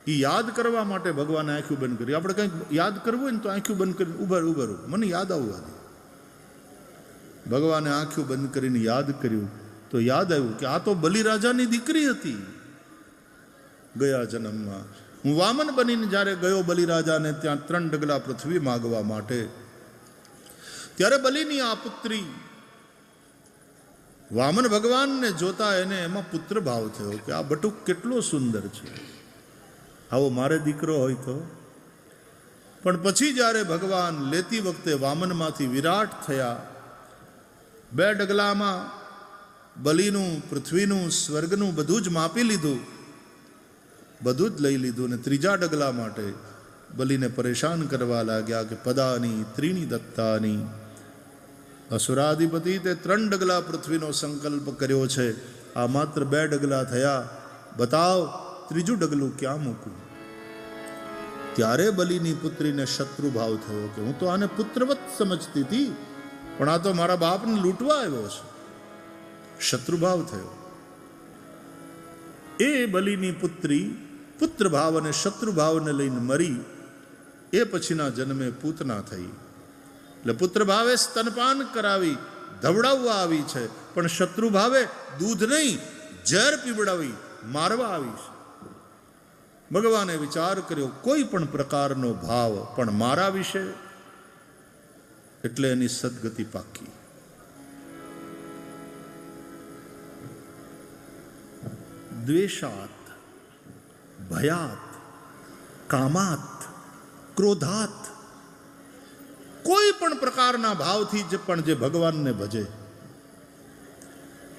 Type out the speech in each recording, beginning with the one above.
એ યાદ કરવા માટે ભગવાને આંખું બંધ કરી. આપણે કંઈક યાદ કરવું હોય ને તો આંખું બંધ કરીને ઉભા મને યાદ આવવા દે. ભગવાને આંખું બંધ કરીને યાદ કર્યું તો યાદ આવ્યું કે આ તો બલિરાજાની દીકરી હતી ગયા જન્મમાં. હું વામન બનીને જ્યારે ગયો બલિરાજાને ત્યાં 3 ડગલા પૃથ્વી માગવા માટે, ત્યારે બલિની આ પુત્રી વામન ભગવાનને જોતા એને એમાં પુત્ર ભાવ થયો કે આ બટુક કેટલો સુંદર છે, આવો મારે દીકરો હોય તો. પણ પછી જ્યારે ભગવાન લેતી વખતે વામનમાંથી વિરાટ થયા, 2 ડગલામાં બલિનું, પૃથ્વીનું, સ્વર્ગનું બધું જ માપી લીધું, બધું જ લઈ લીધું. અને 3જા ડગલા માટે બલિને પરેશાન કરવા લાગ્યા કે પદાની ત્રીણી દત્તાની. અસુરાધિપતિ તે 3 ડગલા પૃથ્વીનો સંકલ્પ કર્યો છે, આ માત્ર 2 ડગલા થયા, બતાવ 3જું ડગલું ક્યાં મૂકું. ત્યારે બલિની પુત્રીને શત્રુભાવ થયો કે હું તો આને પુત્રવત સમજતી હતી, પણ આ તો મારા બાપને લૂંટવા આવ્યો છે. શત્રુભાવ થયો. એ બલિની પુત્રી પુત્રભાવ અને શત્રુભાવને લઈને મરી. એ પછીના જન્મે પૂતના થઈ. એટલે પુત્ર ભાવે સ્તનપાન કરાવી, ધવડાવવા આવી છે, પણ શત્રુ ભાવે દૂધ નહીં ઝેર પીવડાવી મારવા આવી છે. ભગવાને વિચાર કર્યો કોઈ પણ પ્રકારનો ભાવ પણ મારા વિશે, એટલે એની સદગતિ પાકી. દ્વેષાત, ભયાત, કામાત, ક્રોધાત, કોઈ પણ પ્રકારના ભાવથી જ પણ જે ભગવાનને ભજે.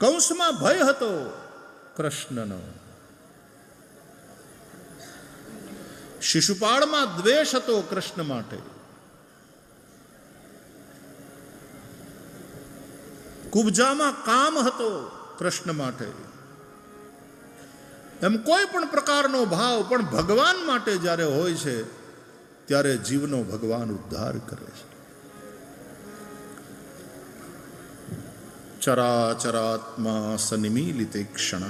કૌંસમાં ભય હતો કૃષ્ણનો, શિશુપાળમાં દ્વેષ હતો કૃષ્ણ માટે, કુબજામાં કામ હતો કૃષ્ણ માટે. એમ કોઈ પણ પ્રકારનો ભાવ પણ ભગવાન માટે જ્યારે હોય છે ત્યારે જીવનો ભગવાન ઉદ્ધાર કરે છે. ચરાચરાત્મા સનિમીલિતે ક્ષણ.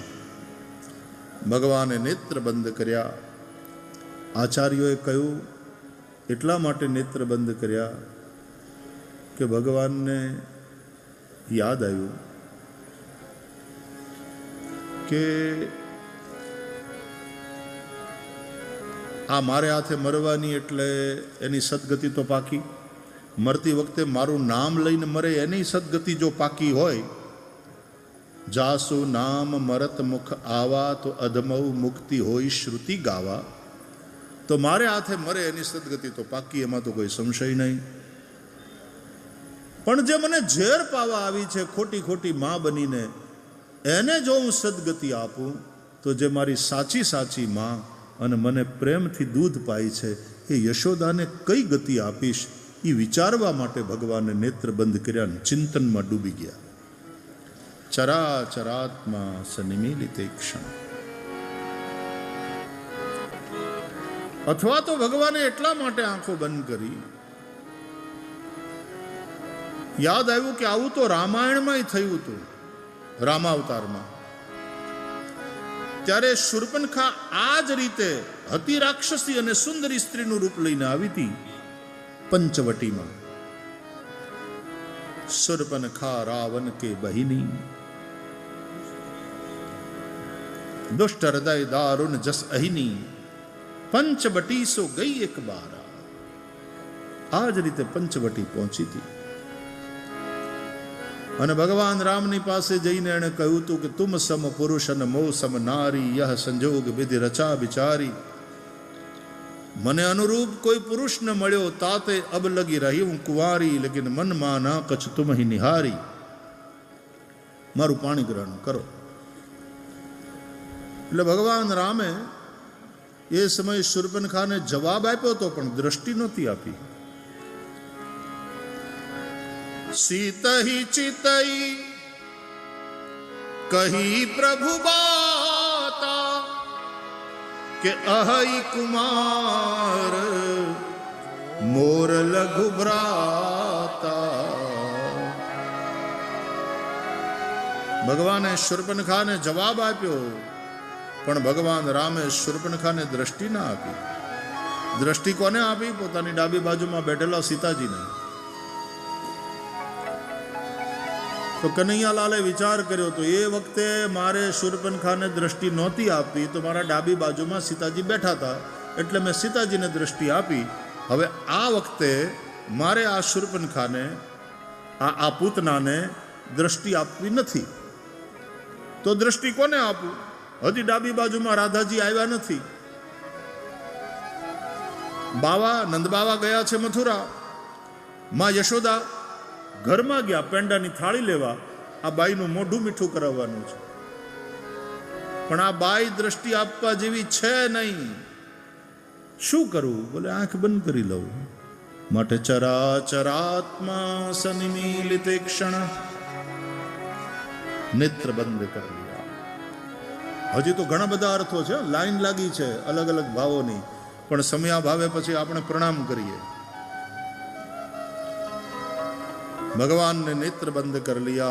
ભગવાને નેત્ર બંધ કર્યા. આચાર્યોએ કહ્યું એટલા માટે નેત્ર બંધ કર્યા કે ભગવાનને યાદ આવ્યું કે આ મારે હાથે મરવાની એટલે એની સદગતિ તો પાકી. મરતી વખતે મારું નામ લઈને મરે એની સદગતિ જો પાકી હોય, જાસુ નામ મરત મુખ આવા તો અધમૌ મુક્તિ હોય શ્રુતિ ગાવા. તો મારે હાથે મરે એની સદગતિ તો પાકી, એમાં તો કોઈ સંશય નહીં. પણ જે મને ઝેર પાવા આવી છે ખોટી ખોટી માં બનીને, એને જો હું સદગતિ આપું તો જે મારી સાચી સાચી માં અને મને પ્રેમથી દૂધ પાય છે એ યશોદાને કઈ ગતિ આપીશ, એ વિચારવા માટે ભગવાને નેત્ર બંધ કર્યા, ચિંતનમાં ડૂબી ગયા. ચરાચરાત્મા સનિમીલિતે ક્ષણ. અથવા તો ભગવાને એટલા માટે આંખો બંધ કરી, યાદ આવ્યું કે આવું તો રામાયણમાં થયું હતું, રામાવતારમાં. ત્યારે શૂર્પણખા આ જ રીતે હતી રાક્ષસી અને સુંદરી સ્ત્રીનું રૂપ લઈને આવી હતી પંચવટીમાં. શૂર્પણખા રાવણ કે બહિની, દુષ્ટ હૃદય દારુણ જસ અહિની, પંચવટી સો ગઈ એક બાર. આ જ રીતે પંચવટી પહોંચી હતી. અને ભગવાન રામની પાસે જઈને એણે કહ્યું હતું કે તુમ સમ પુરુષ અને મો સમ નારી, યહ સંજોગ વિધિ રચા બિચારી. મને અનુરૂપ કોઈ પુરુષ ન મળ્યો, તાતે અબ લગી રહી હું કુંવારી, લેકિન મન માં ના કછ તુમ હી નિહારી. મારું પાણી ગ્રહણ કરો. એટલે ભગવાન રામે એ સમયે શૂર્પણખાને જવાબ આપ્યો હતો, પણ દ્રષ્ટિ નહોતી આપી. સીતહી ચિતઈ કહી પ્રભુ બાતા કે અહઈ કુમાર મોર લઘુ ભ્રાતા. ભગવાને શૂર્પણખાને જવાબ આપ્યો પણ ભગવાન રામે શૂર્પણખાને દ્રષ્ટિ ના આપી. દ્રષ્ટિ કોને આપી? પોતાની ડાબી બાજુમાં બેઠેલા સીતાજીને. તો કનૈયાલાલે વિચાર કર્યો, તો એ વખતે મારે શૂર્પણખાને દ્રષ્ટિ નહોતી આપી, તો મારા ડાબી બાજુમાં સીતાજી બેઠા હતા, એટલે મેં સીતાજીને દ્રષ્ટિ આપી. હવે આ વખતે મારે આ શૂર્પણખાને, આ પૂતનાને દ્રષ્ટિ આપવી નથી. તો દ્રષ્ટિ કોને આપું? હજી ડાબી બાજુમાં રાધાજી આવ્યા નથી. બાવા નંદબાવા ગયા છે મથુરા. માં યશોદા ઘરમાં ગયા પેંડાની થાળી લેવા. આ બાઈનું મોઢું મીઠું કરાવવાનું છે, પણ આ બાઈ દ્રષ્ટિ આપવા જેવી છે નહીં. શું કરવું? બોલે આંખ બંધ કરી લઉં. માટે ચરાચરાત્મા સનિમીલિતે ક્ષણ નેત્ર બંધ કરી લીધા. હજી તો ઘણા બધા અર્થો છે, લાઈન લાગી છે અલગ અલગ ભાવોની, પણ સમયાભાવે પછી આપણે પ્રણામ કરીએ. भगवान ने नेत्र बंद कर लिया.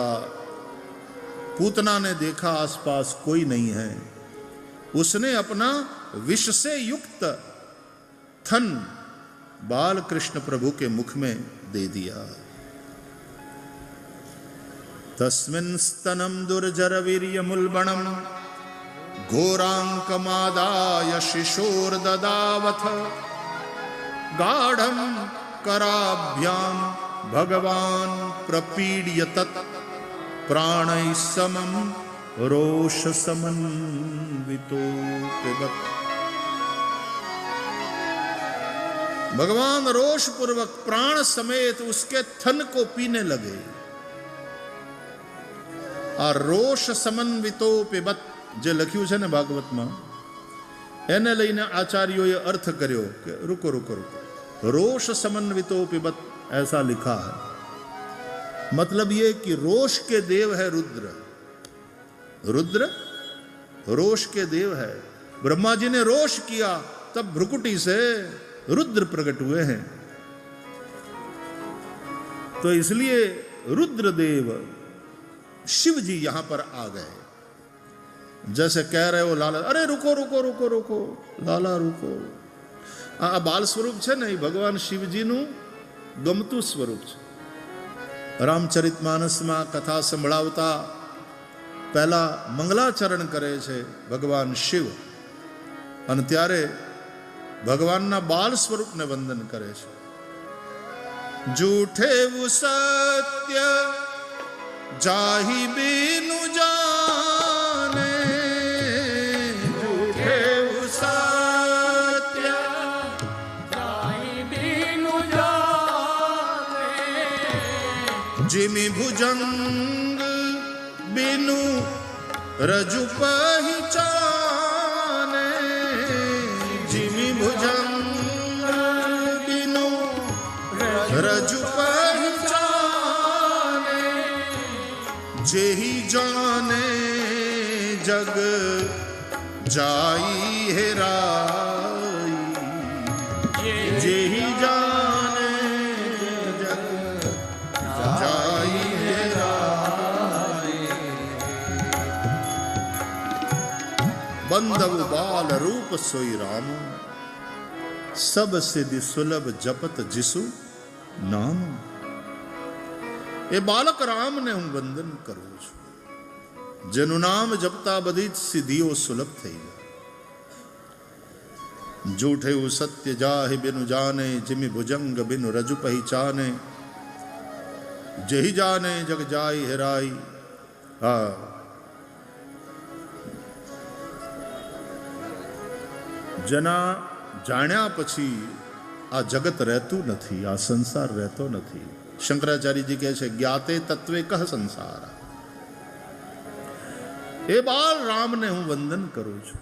पूतना ने देखा आसपास कोई नहीं है. उसने अपना विष से युक्त थन बाल कृष्ण प्रभु के मुख में दे दिया. तस्मिन् स्तनम दुर्जर वीर्य मुल्बणम घोरांकमादाय शिशोर ददावथ गाढ़म कराभ्याम भगवान प्रपीड्य तत् प्राणै समम रोष समन्वितो पिबत. भगवान रोष पूर्वक प्राण समेत उसके थन को पीने लगे. आ रोष समन्वितो पिबत जे लख्યું છે ને ભાગવતમાં, એને લઈને આચાર્યોએ અર્થ કર્યો કે रुको रुको रुको, रोष समन्वितो पिबत ऐसा लिखा है. मतलब ये कि रोष के देव है रुद्र. रुद्र रोष के देव है. ब्रह्मा जी ने रोष किया, तब भ्रुकुटी से रुद्र प्रकट हुए हैं. तो इसलिए रुद्रदेव शिव जी यहां पर आ गए. जैसे कह रहे हो लाला, अरे रुको रुको रुको रुको लाला रुको. आ बाल स्वरूप છે ને, એ ભગવાન શિવજીનું ગમતું સ્વરૂપ છે. રામચરિતમાનસમાં કથા સંભળાવતા પહેલા મંગલાચરણ કરે છે ભગવાન શિવ, અને ત્યારે ભગવાનના બાલ સ્વરૂપને વંદન કરે છે. જૂઠે સત્ય જાહી બીનુ જાને, જૂઠે સત્ય જાહી બીનુ જાને, जिमि भुजंग बिनु रजु पहिचाने, जिमि भुजंग बिनु रजु पहिचाने, जेहि जाने जग जाई हेराई, जेहि जाने जग जाई हेराई. बंधव बाल रूप सोई राम, सब सिद्धि सुलभ जपत जिसु नाम. એ બાલક રામને હું વંદન કરું છું, જેનું નામ જપતા બધી જ સિદ્ધિઓ સુલભ થઈ જાય. જૂઠે સત્ય જાહે બિनु જાને, जिमि भुजंग बिनु रजु पहिचाने, જેહી જાને જગ જાય હેરાઈ. હા, જેના જાણ્યા પછી આ જગત રહેતું નથી, આ સંસાર રહેતો નથી. શંકરાચાર્યજી કહે છે, જ્ઞાતે તત્વે કહ સંસાર. એ બાલ રામને હું વંદન કરું છું.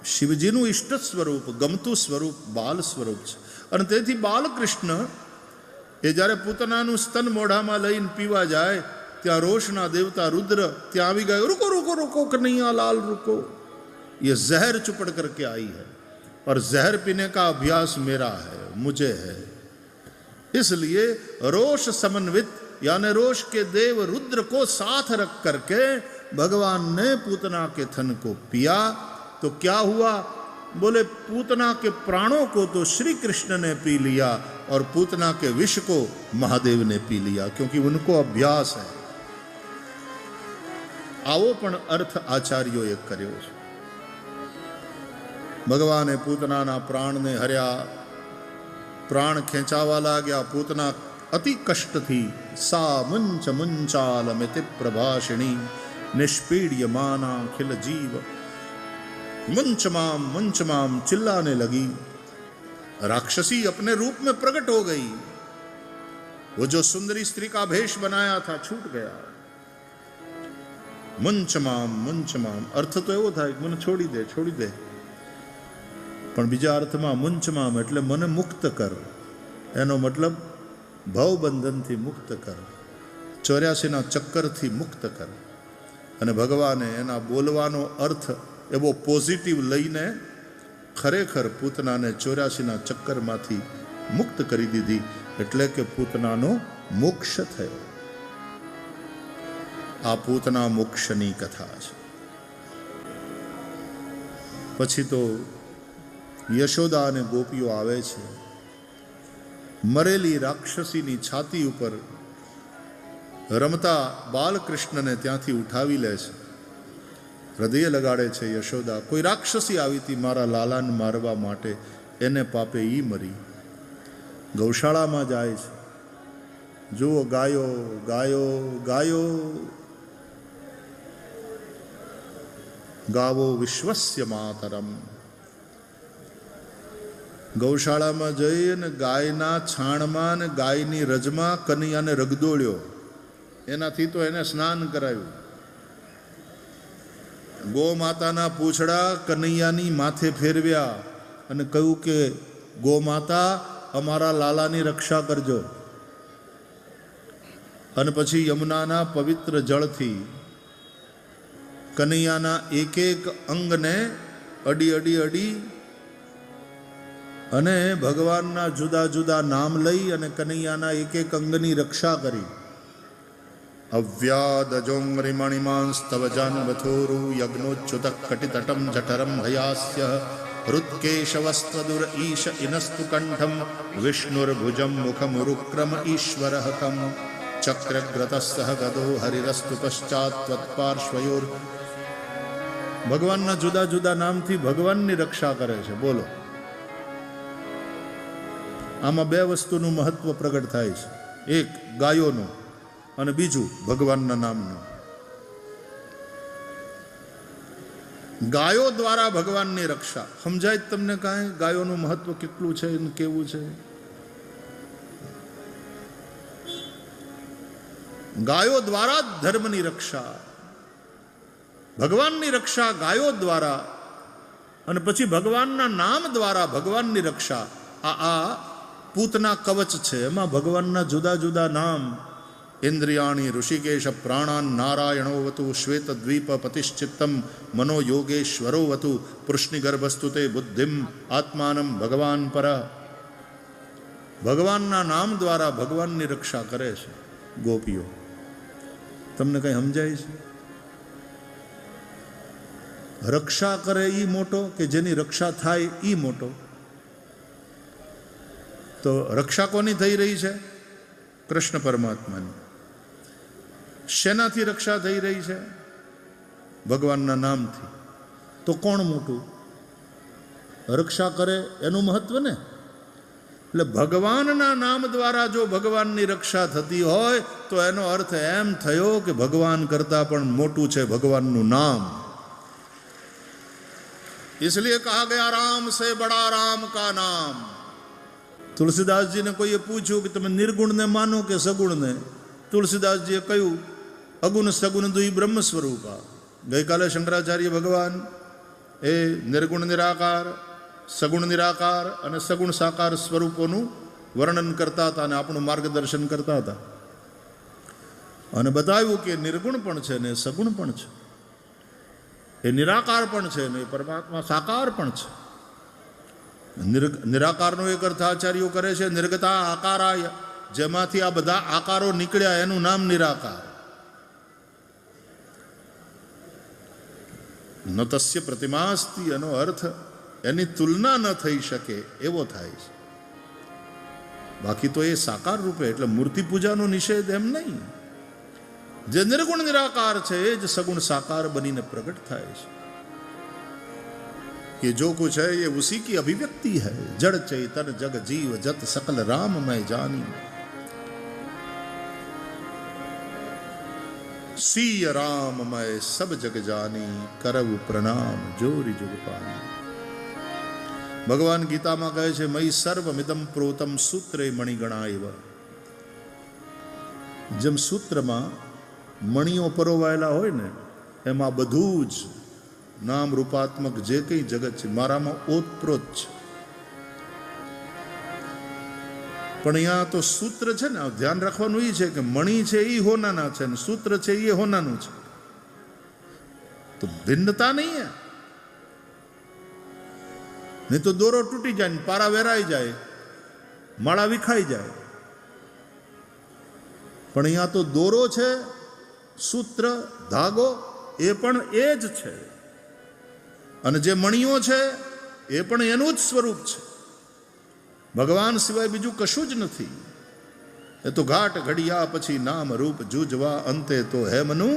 શિવજીનું ઇષ્ટ સ્વરૂપ, ગમતું સ્વરૂપ બાલ સ્વરૂપ છે. અને તેથી બાલકૃષ્ણ એ જ્યારે પૂતનાનું સ્તન મોઢામાં લઈને પીવા જાય, ત્યાં રોષના દેવતા રુદ્ર ત્યાં આવી ગયો. रुको रुको रुको कन्हैया लाल रुको, ये जहर चुपड़ करके आई है और जहर पीने का अभ्यास मेरा है, मुझे है. इसलिए रोष समन्वित यानी रोष के देव रुद्र को साथ रख करके भगवान ने पूतना के थन को पिया तो क्या हुआ? बोले पूतना के प्राणों को तो श्री कृष्ण ने पी लिया और पूतना के विष को महादेव ने पी लिया, क्योंकि उनको अभ्यास है। आवो पण अर्थ आचार्योए कर्यो छे। भगवाने पूतनाना प्राण ने हर्या, प्राण खेंचावा लाग्या। पूतना अति कष्ट थी। सा मुंच मुंचाल मिति प्रभाषिणी निष्पीड्य माना खिल जीव। मुंच माम चिल्लाने लगी। राक्षसी अपने रूप में प्रकट हो गई। वो जो सुंदरी स्त्री का भेष बनाया था छूट गया। मुंच माम अर्थ तो एवो थाय મને છોડી દે, પણ બીજા અર્થમાં મુંચ મામ એટલે મને મુક્ત કર, એનો મતલબ ભવબંધનથી મુક્ત કર, 84ના ચક્કરથી મુક્ત કર. અને ભગવાને એના બોલવાનો અર્થ એવો પોઝિટિવ લઈને ખરેખર પૂતનાને 84ના ચક્કરમાંથી મુક્ત કરી દીધી, એટલે કે પૂતનાનો મોક્ષ થયો. આ પૂતના મોક્ષની કથા છે. પછી તો યશોદા અને ગોપીઓ આવે છે. મરેલી રાક્ષસીની છાતી ઉપર રમતા બાલકૃષ્ણને ત્યાંથી ઉઠાવી લે છે. હૃદય લગાડે છે યશોદા. કોઈ રાક્ષસી આવી હતી મારા લાલાને મારવા માટે, એને પાપે ઈ મરી. ગૌશાળામાં જાય છે. જુઓ, ગાયો ગાયો ગાયો ગાવો વિશ્વસ્ય માતરમ. ગૌશાળામાં જઈ અને ગાયના છાણમાં ને ગાયની રજમાં કનૈયાને રગદોળ્યો. એનાથી તો એને સ્નાન કરાવ્યું. ગો માતાના પૂંછડા કનૈયાની માથે ફેરવ્યા અને કહ્યું કે ગો માતા અમારા લાલાની રક્ષા કરજો. અને પછી યમુનાના પવિત્ર જળથી કનૈયાના એક એક અંગને અડી અને ભગવાનના જુદા જુદા નામ લઈ અને કનૈયાના એક એક અંગની રક્ષા કરી. અવ્યાદજોમરિમણિમાંસ્તવ જાન્વથોરુ યજ્ઞોચ્યુત કટિતટમ જઠરમ હયાસ્ય હૃત્કેશવસ્ત્વદુર ઈશ ઇનસ્તુ કંઠમ વિષ્ણુર્ભુજમ મુખમુરુક્રમ ઈશ્વરહકમ ચક્રગ્રતસ્સહ ગદો હરિરસ્તુ પશ્ચાત ત્વત્પાર્શ્વયોર. ભગવાનના જુદા જુદા નામથી ભગવાનની રક્ષા કરે છે. બોલો, આમાં બે વસ્તુનું મહત્વ પ્રગટ થાય છે. એક ગાયોનું અને બીજું ભગવાનના નામનું. ગાયો દ્વારા ભગવાનની રક્ષા સમજાય તમને કાંઈ? ગાયોનું મહત્વ કેટલું છે અને કેવું છે? ગાયો દ્વારા જ ધર્મની રક્ષા, ભગવાનની રક્ષા ગાયો દ્વારા, અને પછી ભગવાનના નામ દ્વારા ભગવાનની રક્ષા. આ પૂતના કવચ છે. એમાં ભગવાનના જુદા જુદા નામ. ઇન્દ્રિયાણી ઋષિકેશ પ્રાણાન નારાયણોવતુ શ્વેત દ્વીપ પતિશ્ચિત્તમ મનો યોગેશ્વરોવતુ પૃષ્ણિ ગર્ભસ્તુતે બુદ્ધિમ આત્માનમ ભગવાન પર. ભગવાનના નામ દ્વારા ભગવાનની રક્ષા કરે છે ગોપીઓ. તમને કઈ સમજાય છે? રક્ષા કરે ઈ મોટો કે જેની રક્ષા થાય ઈ મોટો? તો રક્ષા કોની થઈ રહી છે? કૃષ્ણ પરમાત્માની. શેનાથી રક્ષા થઈ રહી છે? ભગવાનના નામથી. તો કોણ મોટું? રક્ષા કરે એનું મહત્વ ને. એટલે ભગવાનના નામ દ્વારા જો ભગવાનની રક્ષા થતી હોય તો એનો અર્થ એમ થયો કે ભગવાન કરતા પણ મોટું છે ભગવાનનું નામ. इसलिए कहा गया राम से बड़ा राम का नाम. તુલસીદાસજીને કોઈએ પૂછ્યું કે તમે નિર્ગુણને માનો કે સગુણને? તુલસીદાસજીએ કહ્યું અગુણ સગુણ દુઈ બ્રહ્મ સ્વરૂપા. ગઈકાલે શંકરાચાર્ય ભગવાન એ નિર્ગુણ નિરાકાર, સગુણ નિરાકાર અને સગુણ સાકાર સ્વરૂપોનું વર્ણન કરતા હતા અને આપણું માર્ગદર્શન કરતા હતા. અને બતાવ્યું કે નિર્ગુણ પણ છે ને સગુણ પણ છે, એ નિરાકાર પણ છે ને એ પરમાત્મા સાકાર પણ છે. નિરાકારનો એક અર્થ આચાર્યો કરે છે નિર્ગતા આકારાય, જેમાંથી આ બધા આકારો નીકળ્યા એનું નામ નિરાકાર. ન તસ્ય પ્રતિમાસ્તિ, એનો અર્થ એની તુલના ન થઈ શકે એવો થાય છે. બાકી તો એ સાકાર રૂપે, એટલે મૂર્તિ પૂજાનો નિષેધ એમ નહીં. જે નિર્ગુણ નિરાકાર છે એ જ સગુણ સાકાર બનીને પ્રગટ થાય છે. ये जो कुछ है ये उसी की अभिव्यक्ति है. जड़ चैतन जग जीव जत सकल राम मैं जानी. सीय राम मैं सब जग जानी, करव प्रणाम जोरी जुग पानी. ભગવાન ગીતામાં કહે છે મયि સર્વમિદમ પ્રોતમ સૂત્રે મણિગણા એવ. જેમ સૂત્રમાં મણિઓ પરોવાયેલા હોય ને, એમાં બધું જ નામ રૂપાત્મક જે કંઈ જગત છે મારામાં ઓતપ્રોત છે. પણ અહીંયા તો સૂત્ર છે ને, ધ્યાન રાખવાનું એ છે કે મણિ છે એ હોનાના છે ને સૂત્ર છે એ હોનાનું છે, તો ભિન્નતા નહીં. નહીં તો દોરો તૂટી જાય ને પારા વેરાઈ જાય, માળા વિખાઈ જાય. પણ અહીંયા તો દોરો છે, સૂત્ર ધાગો એ પણ એ જ છે, અને જે મણિઓ છે એ પણ એનું જ સ્વરૂપ છે. ભગવાન સિવાય બીજું કશું જ નથી. એ તો ઘાટ ઘડિયા પછી નામ રૂપ જૂજવા, અંતે તો હેમનું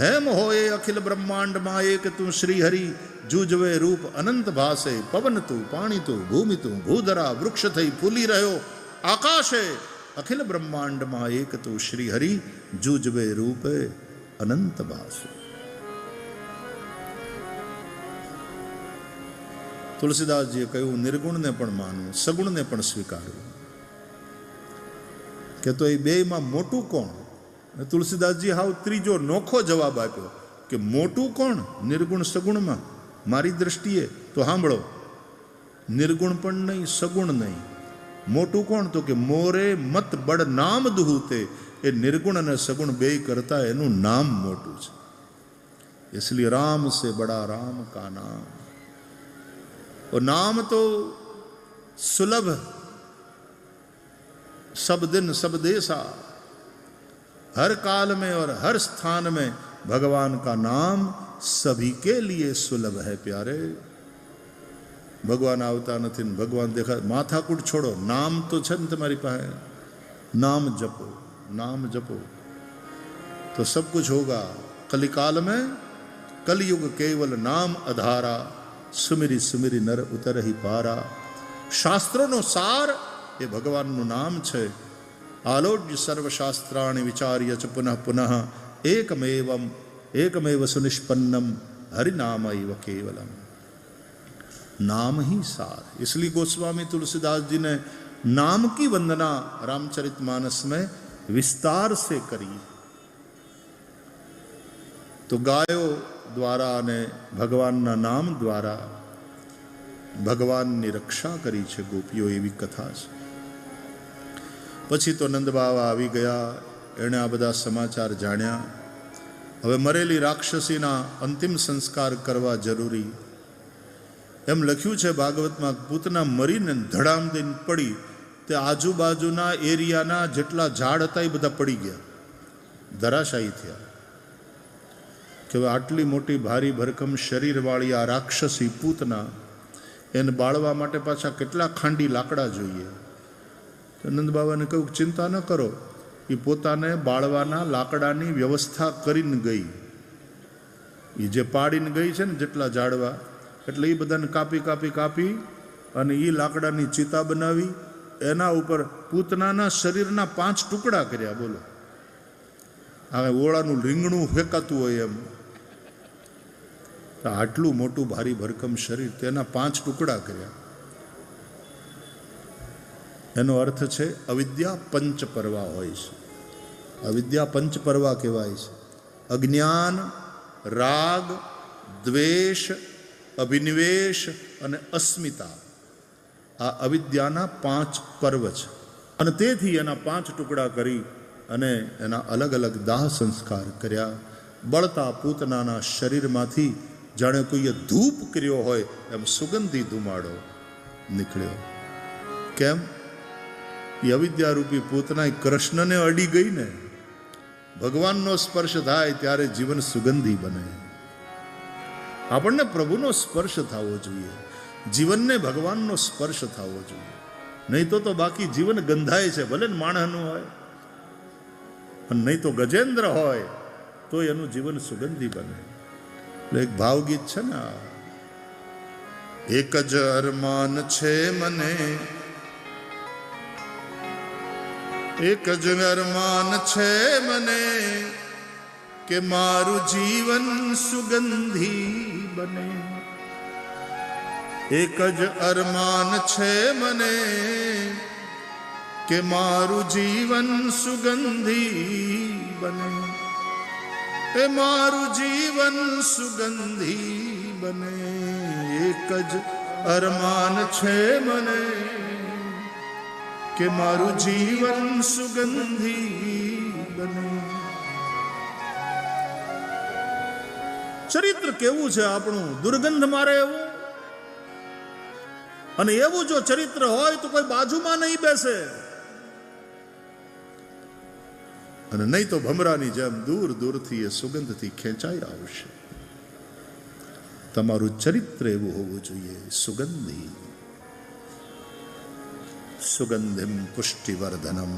હેમ હોય. અખિલ બ્રહ્માંડમાં એક તું શ્રી હરિ, જૂજવે રૂપ અનંત ભાસે. પવન તું, પાણી તું, ભૂમિ તું, ભૂધરા, વૃક્ષ થઈ ફૂલી રહ્યો આકાશે. અખિલ બ્રહ્માંડમાં એક તું શ્રી હરિ, જૂજવે રૂપે અનંત ભાસે. તુલસીદાસજીએ કહ્યું નિર્ગુણને પણ માનવું, સગુણને પણ સ્વીકારવું. કે તો એ બેયમાં મોટું કોણ? તુલસીદાસજી હાવ ત્રીજો નોખો જવાબ આપ્યો કે મોટું કોણ નિર્ગુણ સગુણમાં? મારી દ્રષ્ટિએ તો સાંભળો, નિર્ગુણ પણ નહીં, સગુણ નહીં. મોટું કોણ? તો કે મોરે મત બડ નામ દુહુતે. એ નિર્ગુણ અને સગુણ બે કરતા એનું નામ મોટું છે. इसलिए राम से बड़ा राम का नाम. और नाम तो सुलभ, सब दिन सब देशा, हर काल में और हर स्थान में भगवान का नाम सभी के लिए सुलभ है. प्यारे, भगवान आवता नहीं, भगवान देखा, माथाकूट छोड़ो, नाम तो है न तुम्हारी पास, नाम जपो, नाम जपो तो सब कुछ होगा. कलिकाल में कलयुग केवल नाम आधारा, सुमिरी सुमिरी नर उतर ही पारा. शास्त्रों सार ये भगवान नु नाम छे. आलोड्य सर्वशास्त्राणि विचार्य च पुनः पुनः एकमेव सुनिष्पन्नम हरिनाम एव केवलम. नाम ही सार. इसलिए गोस्वामी तुलसीदास जी ने नाम की वंदना रामचरितमानस में विस्तार से करी. तो गायो द्वारा ने भगवानना नाम द्वारा भगवाननी रक्षा करी छे गोपीओ, एवी कथा छे. પછી તો નંદબાવા આવી ગયા, એણે આ બધા સમાચાર જાણ્યા. હવે મરેલી રાક્ષસીના અંતિમ સંસ્કાર કરવા જરૂરી. એમ લખ્યું છે ભાગવતમાં, પૂતના મરીને ધડામ દઈને પડી, તે આજુબાજુના એરિયાના જેટલા ઝાડ હતા એ બધા પડી ગયા, ધરાશાયી થયા. કે આટલી મોટી ભારી ભરકમ શરીરવાળી આ રાક્ષસી પૂતના, એને બાળવા માટે પાછા કેટલા ખાંડી લાકડા જોઈએ. નંદ બાબાને કહ્યું ચિંતા ન કરો, એ પોતાને બાળવાના લાકડાની વ્યવસ્થા કરીને ગઈ. એ જે પાડીને ગઈ છે ને જેટલા ઝાડવા, એટલે એ બધાને કાપી કાપી કાપી અને એ લાકડાની ચિતા બનાવી, એના ઉપર પૂતનાના શરીરના 5 ટુકડા કર્યા. બોલો, હવે ઓળાનું રીંગણું ફેંકાતું હોય એમ, આટલું મોટું ભારી ભરકમ શરીર, તેના 5 ટુકડા કર્યા. એનો અર્થ છે અવિદ્યા પંચપર્વા હોય છે. અવિદ્યા પંચપર્વા કહેવાય છે. અજ્ઞાન, રાગ, દ્વેષ, અભિનિવેશ અને અસ્મિતા, આ અવિદ્યાના 5 પર્વ છે. અને તેથી એના 5 ટુકડા કરી અને એના અલગ અલગ દાહ સંસ્કાર કર્યા. બળતા પૂતનાના શરીરમાંથી જાણે કોઈએ ધૂપ કર્યો હોય એમ સુગંધી ધુમાડો નીકળ્યો. કેમ? એ અવિદ્યારૂપી પૂતના કૃષ્ણને અડી ગઈ ને. ભગવાનનો સ્પર્શ થાય ત્યારે જીવન સુગંધી બને. આપણને પ્રભુનો સ્પર્શ થવો જોઈએ, જીવનને ભગવાનનો સ્પર્શ થવો જોઈએ. નહીં તો બાકી જીવન ગંધાય છે, ભલે ને માણસનું હોય, અને નહીં તો ગજેન્દ્ર હોય તો એનું જીવન સુગંધી બને. એટલે એક ભાવગીત છે ને, એક જ અરમાન છે મને, એક જ અરમાન છે મને, કે મારું જીવન સુગંધી બને. એક જ અરમાન છે મને, કે મારું જીવન સુગંધી બને, એ મારું જીવન સુગંધી બને. એક જ અરમાન છે મને, કે મારું જીવન સુગંધી બને. ચરિત્ર કેવું છે આપણું, દુર્ગંધ મારે એવું. અને એવું જો ચરિત્ર હોય તો કોઈ બાજુમાં નહીં બેસે, અને નહીં તો ભમરાની જેમ દૂર દૂરથી એ સુગંધથી ખેંચાઈ આવશે. તમારું ચરિત્ર એવું હોવું જોઈએ, સુગંધી. સુગંધિમ પુષ્ટિવર્ધનમ.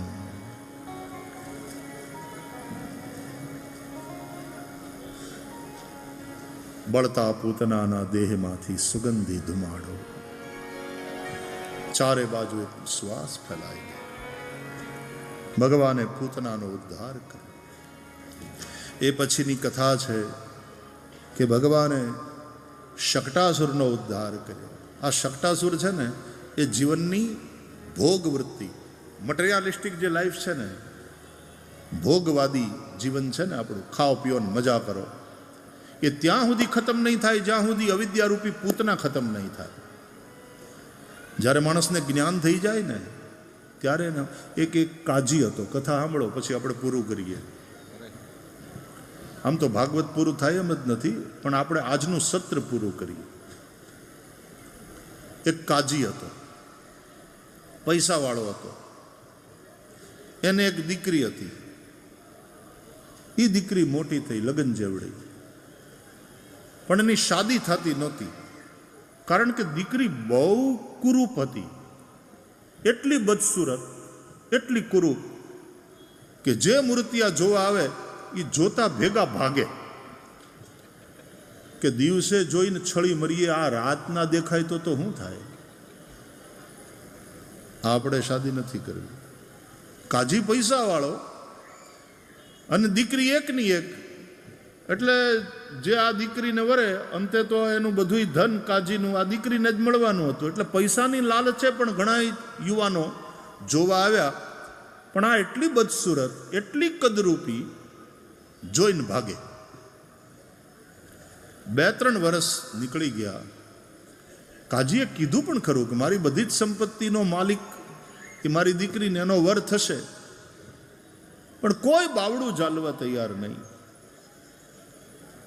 બળતા પૂતનાના દેહમાંથી સુગંધી ધુમાડો ચારે બાજુ એક શ્વાસ ફેલાઈ ગયો. ભગવાને પૂતનાનો ઉદ્ધાર કર્યો. એ પછીની કથા છે કે ભગવાને શકટાસુરનો ઉદ્ધાર કર્યો. આ શકટાસુર છે ને, એ જીવનની ભોગ વૃત્તિ, મટીરિયાલિસ્ટિક જે લાઈફ છે ને, ભોગવાદી જીવન છે ને આપણું, ખાઓ પીઓ ને મજા કરો, એ ત્યાં સુધી ખતમ નહીં થાય જ્યાં સુધી અવિદ્યારૂપી પૂતના ખતમ નહીં થાય. જ્યારે માણસને જ્ઞાન થઈ જાય ને ત્યારે એક કાજી હતો. કથા સાંભળો પછી આપણે પૂરું કરીએ. આમ તો ભાગવત પૂરું થાય એમ જ નથી, પણ આપણે આજનું સત્ર પૂરું કરીએ. એક કાજી હતો, પૈસાવાળો હતો. એને એક દીકરી હતી. એ દીકરી મોટી થઈ, લગ્ન જેવડી, પણ એની શાદી થતી નહોતી. કારણ કે દીકરી બહુ કુરૂપ હતી, એટલી બદસુરત, એટલી કુરૂપ કે જે મૂર્તિયા જોવા આવે એ જોતા ભેગા ભાગે. કે દિવસે જોઈને છળી મરીએ, આ રાતના દેખાય તો શું થાય? આપણે શાદી નથી કરવી. કાજી પૈસાવાળો અને દીકરી એકની એક, એટલે જે આ દીકરીને વરે અંતે તો એનું બધું ધન કાજીનું આ દીકરીને જ મળવાનું હતું. એટલે પૈસાની લાલચે પણ ઘણા યુવાનો જોવા આવ્યા, પણ આ એટલી બદસુરત, એટલી કદરૂપી જોઈને ભાગે. 2-3 વર્ષ નીકળી ગયા. કાજીએ કીધું પણ ખરું કે મારી બધી જ સંપત્તિનો માલિક એ મારી દીકરીને એનો વર થશે, પણ કોઈ બાવડું ચાલવા તૈયાર નહીં.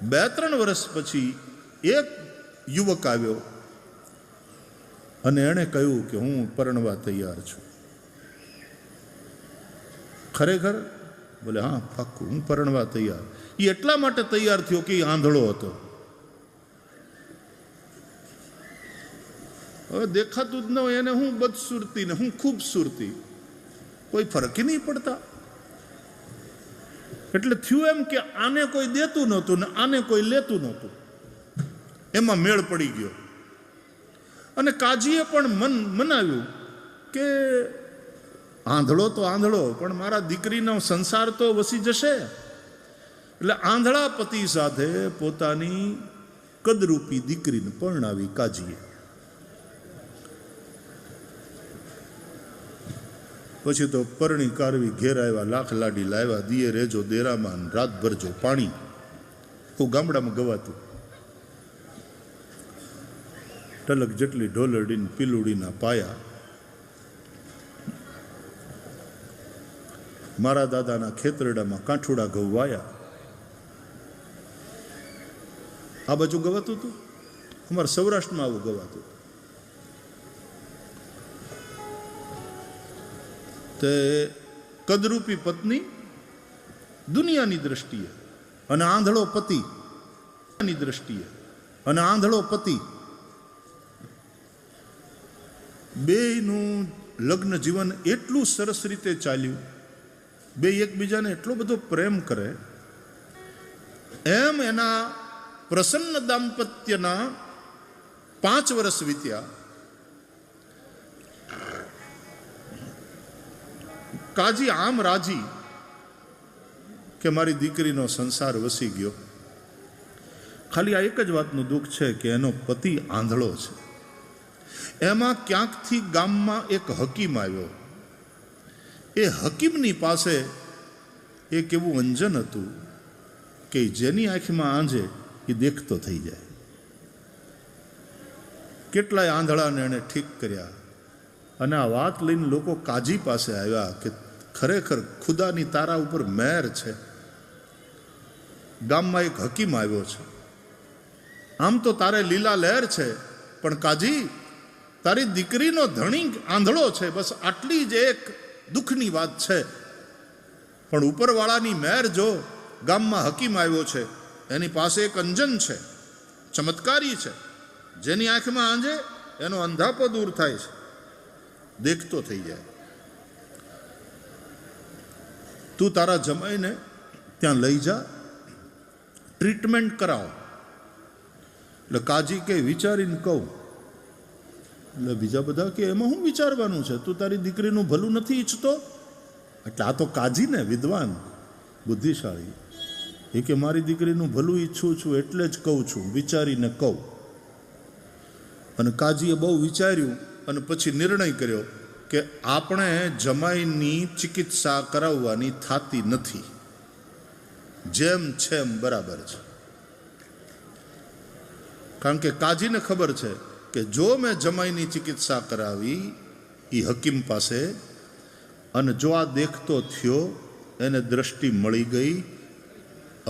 2-3 વર્ષ પછી એક યુવક આવ્યો અને એણે કહ્યું કે હું પરણવા તૈયાર છું. ખરેખર? બોલે હા પાક્કું, હું પરણવા તૈયાર. એ એટલા માટે તૈયાર થયો કે એ આંધળો હતો. હવે દેખાતું જ ન હોય એને હું બદસુરતી ને હું ખૂબસુરતી, કોઈ ફરક નહીં પડતા. એટલે થયું એમ કે આને કોઈ દેતું નહોતું ને આને કોઈ લેતું નહોતું. એમાં મેળ પડી ગયો. અને કાજીએ પણ મન મનાવ્યું કે આંધળો તો આંધળો, પણ મારા દીકરીનો સંસાર તો વસી જશે. એટલે આંધળા પતિ સાથે પોતાની કદરૂપી દીકરીને પરણાવી કાજીએ. પછી તો પરણી કારવી ઘેર આવ્યા, લાખ લાડી લાવ્યા, દિયે રેજો દેરામાં, રાત ભરજો પાણી. હું ગામડામાં ગવાતું. ટલક જેટલી ઢોલરડીને પીલુડીના પાયા. મારા દાદાના ખેતરડામાં કાંઠુડા ઘઉં વાયા. આ બાજુ ગવાતું હતું. અમારા સૌરાષ્ટ્રમાં આવું ગવાતું. તે કદરૂપી પત્ની દુનિયાની દ્રષ્ટિએ અને આંધળો પતિ ની દ્રષ્ટિએ અને આંધળો પતિ, બેયનું લગ્ન જીવન એટલું સરસ રીતે ચાલ્યું, બે એકબીજાને એટલો બધો પ્રેમ કરે, એમ એના પ્રસન્ન દાંપત્યના 5 વર્ષ વીત્યા. કાજી આમ રાજી કે મારી દીકરીનો સંસાર વસી ગયો. ખાલી આ એક જ વાતનું દુઃખ છે કે એનો પતિ આંધળો છે. એમાં ક્યાંકથી ગામમાં એક હકીમ આવ્યો. એ હકીમની પાસે એક એવું અંજન હતું કે જેની આંખમાં આંજે એ દેખતો થઈ જાય. કેટલાય આંધળાને એણે ઠીક કર્યા. અને આ વાત લઈને લોકો કાજી પાસે આવ્યા કે ખરેખર ખુદાની તારા ઉપર મહેર છે. ગામમાં એક હકીમ આવ્યો છે. આમ તો તારે લીલા લહેર છે, પણ કાજી તારી દીકરીનો ધણી આંધળો છે. બસ આટલી જ એક દુઃખની વાત છે. પણ ઉપરવાળાની મહેર જો, ગામમાં હકીમ આવ્યો છે, એની પાસે એક અંજન છે, ચમત્કારી છે, જેની આંખમાં આંજે એનો અંધાપો દૂર થાય છે, દેખતો થઈ જાય. તું તારા જમાઈને ત્યાં લઈ જા, ટ્રીટમેન્ટ કરાવો. એટલે કાજી કે વિચારીને કહું. એટલે બીજા બધા કે એમાં શું વિચારવાનું છે, તું તારી દીકરીનું ભલું નથી ઈચ્છતો? એટલે આ તો કાજી ને, વિદ્વાન બુદ્ધિશાળી, એ કે મારી દીકરીનું ભલું ઈચ્છું છું એટલે જ કહું છું, વિચારીને કહું. અને કાજીએ બહુ વિચાર્યું અને પછી નિર્ણય કર્યો કે આપણે જમાઈની ચિકિત્સા કરાવવાની થાતી નથી, જેમ છે એમ બરાબર છે. કારણ કે કાજીને ખબર છે કે જો મેં જમાઈની ચિકિત્સા કરાવી એ હકીમ પાસે, અને જો આ દેખતો થયો, એને દ્રષ્ટિ મળી ગઈ,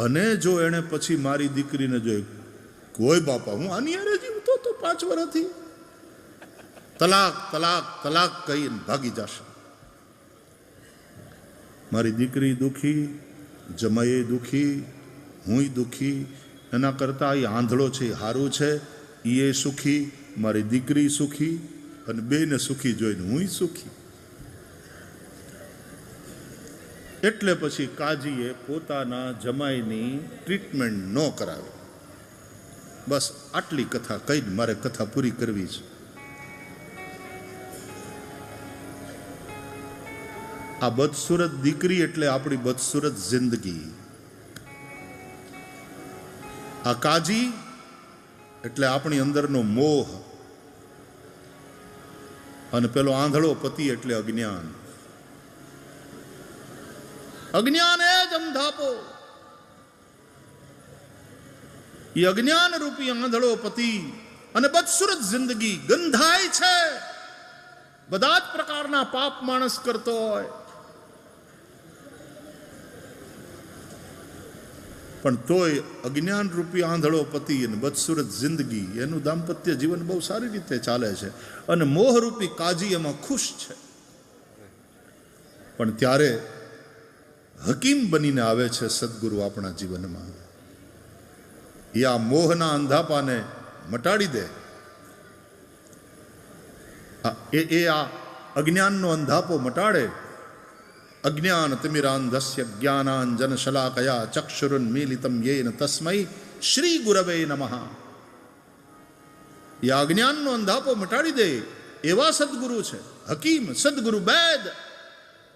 અને જો એણે પછી મારી દીકરીને જોઈ, કોઈ બાપા હું આની હારે જીવતો તો 5 વર્ષથી, તલાક તલાક તલાક કહીને ભાગી જશે. મારી દીકરી દુઃખી, જમાઈએ દુઃખી, હુંય દુઃખી. એના કરતાં એ આંધળો છે એ સારું છે. એ સુખી, મારી દીકરી સુખી, અને બેને સુખી જોઈને હુંય સુખી. એટલે પછી કાજીએ પોતાના જમાઈની ટ્રીટમેન્ટ ન કરાવી. બસ આટલી કથા કહીને મારે કથા પૂરી કરવી છે. આ બદસુરત દીકરી એટલે આપણી બદસુરત જિંદગી. આ કાજી એટલે આપણી અંદરનો મોહ, અને પેલો આંધળો પતિ એટલે અજ્ઞાન. અજ્ઞાન એ જ અંધાપો. એ અજ્ઞાન રૂપી આંધળો પતિ અને બદસુરત જિંદગી ગંધાય છે. બધા જ પ્રકારના પાપ માણસ કરતો હોય, પણ તોય અજ્ઞાન રૂપી આંધળો પતિ અને બદસુરત જિંદગી, એનું દાંપત્ય જીવન બહુ સારી રીતે ચાલે છે. અને મોહરૂપી કાજી એમાં ખુશ છે. પણ ત્યારે હકીમ બનીને આવે છે સદગુરુ આપણા જીવનમાં. એ આ મોહના અંધાપાને મટાડી દે. એ આ અજ્ઞાનનો અંધાપો મટાડે. અજ્ઞાન તિમિરાંધસ્ય જ્ઞાનાંજન શલાકયા ચક્ષુરુન્મીલિતમ યેન તસ્મૈ શ્રી ગુરવે નમઃ. એ અજ્ઞાનનો અંધાપો મટાડી દે એવા સદગુરુ છે હકીમ. સદગુરુ વૈદ,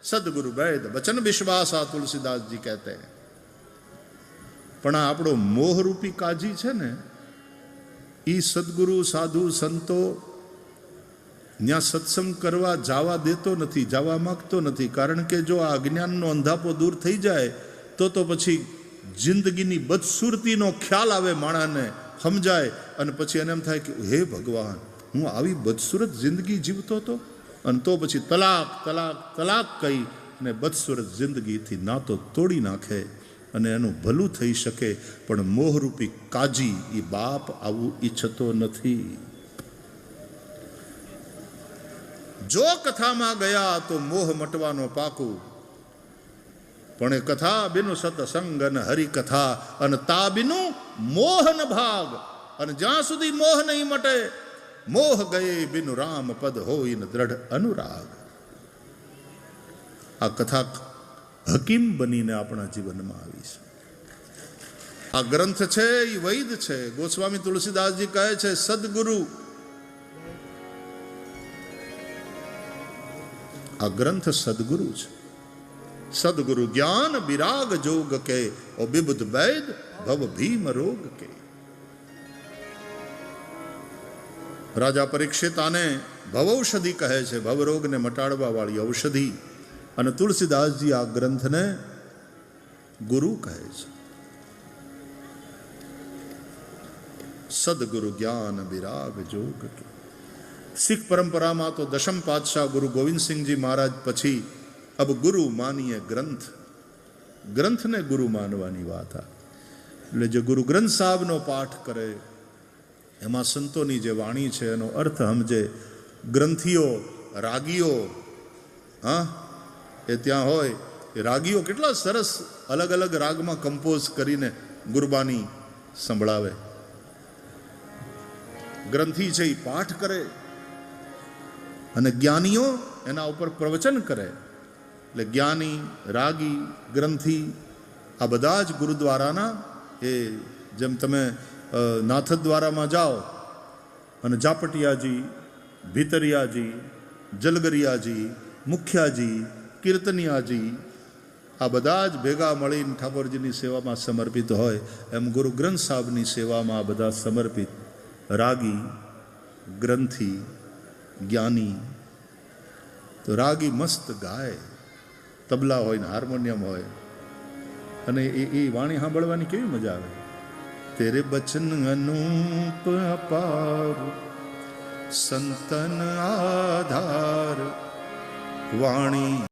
સદગુરુ વૈદ વચન વિશ્વાસા તુલસીદાસજી કહેતે. પણ આ આપણો મોહરૂપી કાજી છે ને, એ સદગુરુ સાધુ સંતો ત્યાં સત્સંગ કરવા જવા દેતો નથી, જવા માગતો નથી. કારણ કે જો આ અજ્ઞાનનો અંધાપો દૂર થઈ જાય તો પછી જિંદગીની બદસુરતીનો ખ્યાલ આવે, માણસને સમજાય, અને પછી એને એમ થાય કે હે ભગવાન, હું આવી બદસુરત જિંદગી જીવતો હતો. અને તો પછી તલાક તલાક તલાક કહી અને બદસુરત જિંદગીથી નાતો તોડી નાખે અને એનું ભલું થઈ શકે. પણ મોહરૂપી કાજી એ બાપ આવું ઈચ્છતો નથી. જો કથામાં ગયા તો મોહ મટવાનો પાકું, પણ એ કથા બિનુ સતસંગ અને હરિકથા, અને તા બિનુ મોહન ભાગ. અને જ્યાં સુધી મોહ નહીં મટે, મોહ ગયે બિનુ રામ પદ હોય ન દ્રઢ અનુરાગ. આ કથા હકીમ બનીને આપણા જીવનમાં આવી છે. આ ગ્રંથ છે એ વૈદ છે. ગોસ્વામી તુલસીદાસજી કહે છે સદગુરુ, આ ગ્રંથ સદગુરુ છે. સદગુરુ જ્ઞાન વિરાગ જોગ કે ઓ બિબુદ વૈદ ભવ ભીમ રોગ કે. રાજા પરીક્ષિત આને ભવૌષધિ કહે છે, ભવરોગને મટાડવા વાળી ઔષધિ. અને તુલસીદાસજી આ ગ્રંથને ગુરુ કહે છે. સદગુરુ જ્ઞાન વિરાગ જોગ કે. શીખ પરંપરામાં તો દશમ પાતશાહ ગુરુ ગોવિંદસિંહજી મહારાજ પછી અબ ગુરુ માનીએ ગ્રંથ, ગ્રંથને ગુરુ માનવાની વાત આ. એટલે જે ગુરુ ગ્રંથ સાહેબનો પાઠ કરે, એમાં સંતોની જે વાણી છે એનો અર્થ સમજે. ગ્રંથીઓ, રાગીઓ, હા એ ત્યાં હોય, એ રાગીઓ કેટલા સરસ અલગ અલગ રાગમાં કમ્પોઝ કરીને ગુરબાની સંભળાવે. ગ્રંથી છે એ પાઠ કરે અને જ્ઞાનીઓ એના ઉપર પ્રવચન કરે. એટલે જ્ઞાની, રાગી, ગ્રંથી આ બધા જ ગુરુદ્વારાના, એ જેમ તમે નાથદ્વારામાં જાઓ અને જાપટિયાજી, ભીતરિયાજી, જલગરિયાજી, મુખ્યાજી, કીર્તનિયાજી, આ બધા જ ભેગા મળીને ઠાકોરજીની સેવામાં સમર્પિત હોય, એમ ગુરુ ગ્રંથ સાહેબની સેવામાં આ બધા સમર્પિત રાગી, ગ્રંથી, જ્ઞાની. તો રાગી મસ્ત ગાય, તબલા હોય ને હાર્મોનિયમ હોય, અને એ વાણી સાંભળવાની કેવી મજા આવે. તેરે બચન અનૂપ અપાર, સંતન આધાર, વાણી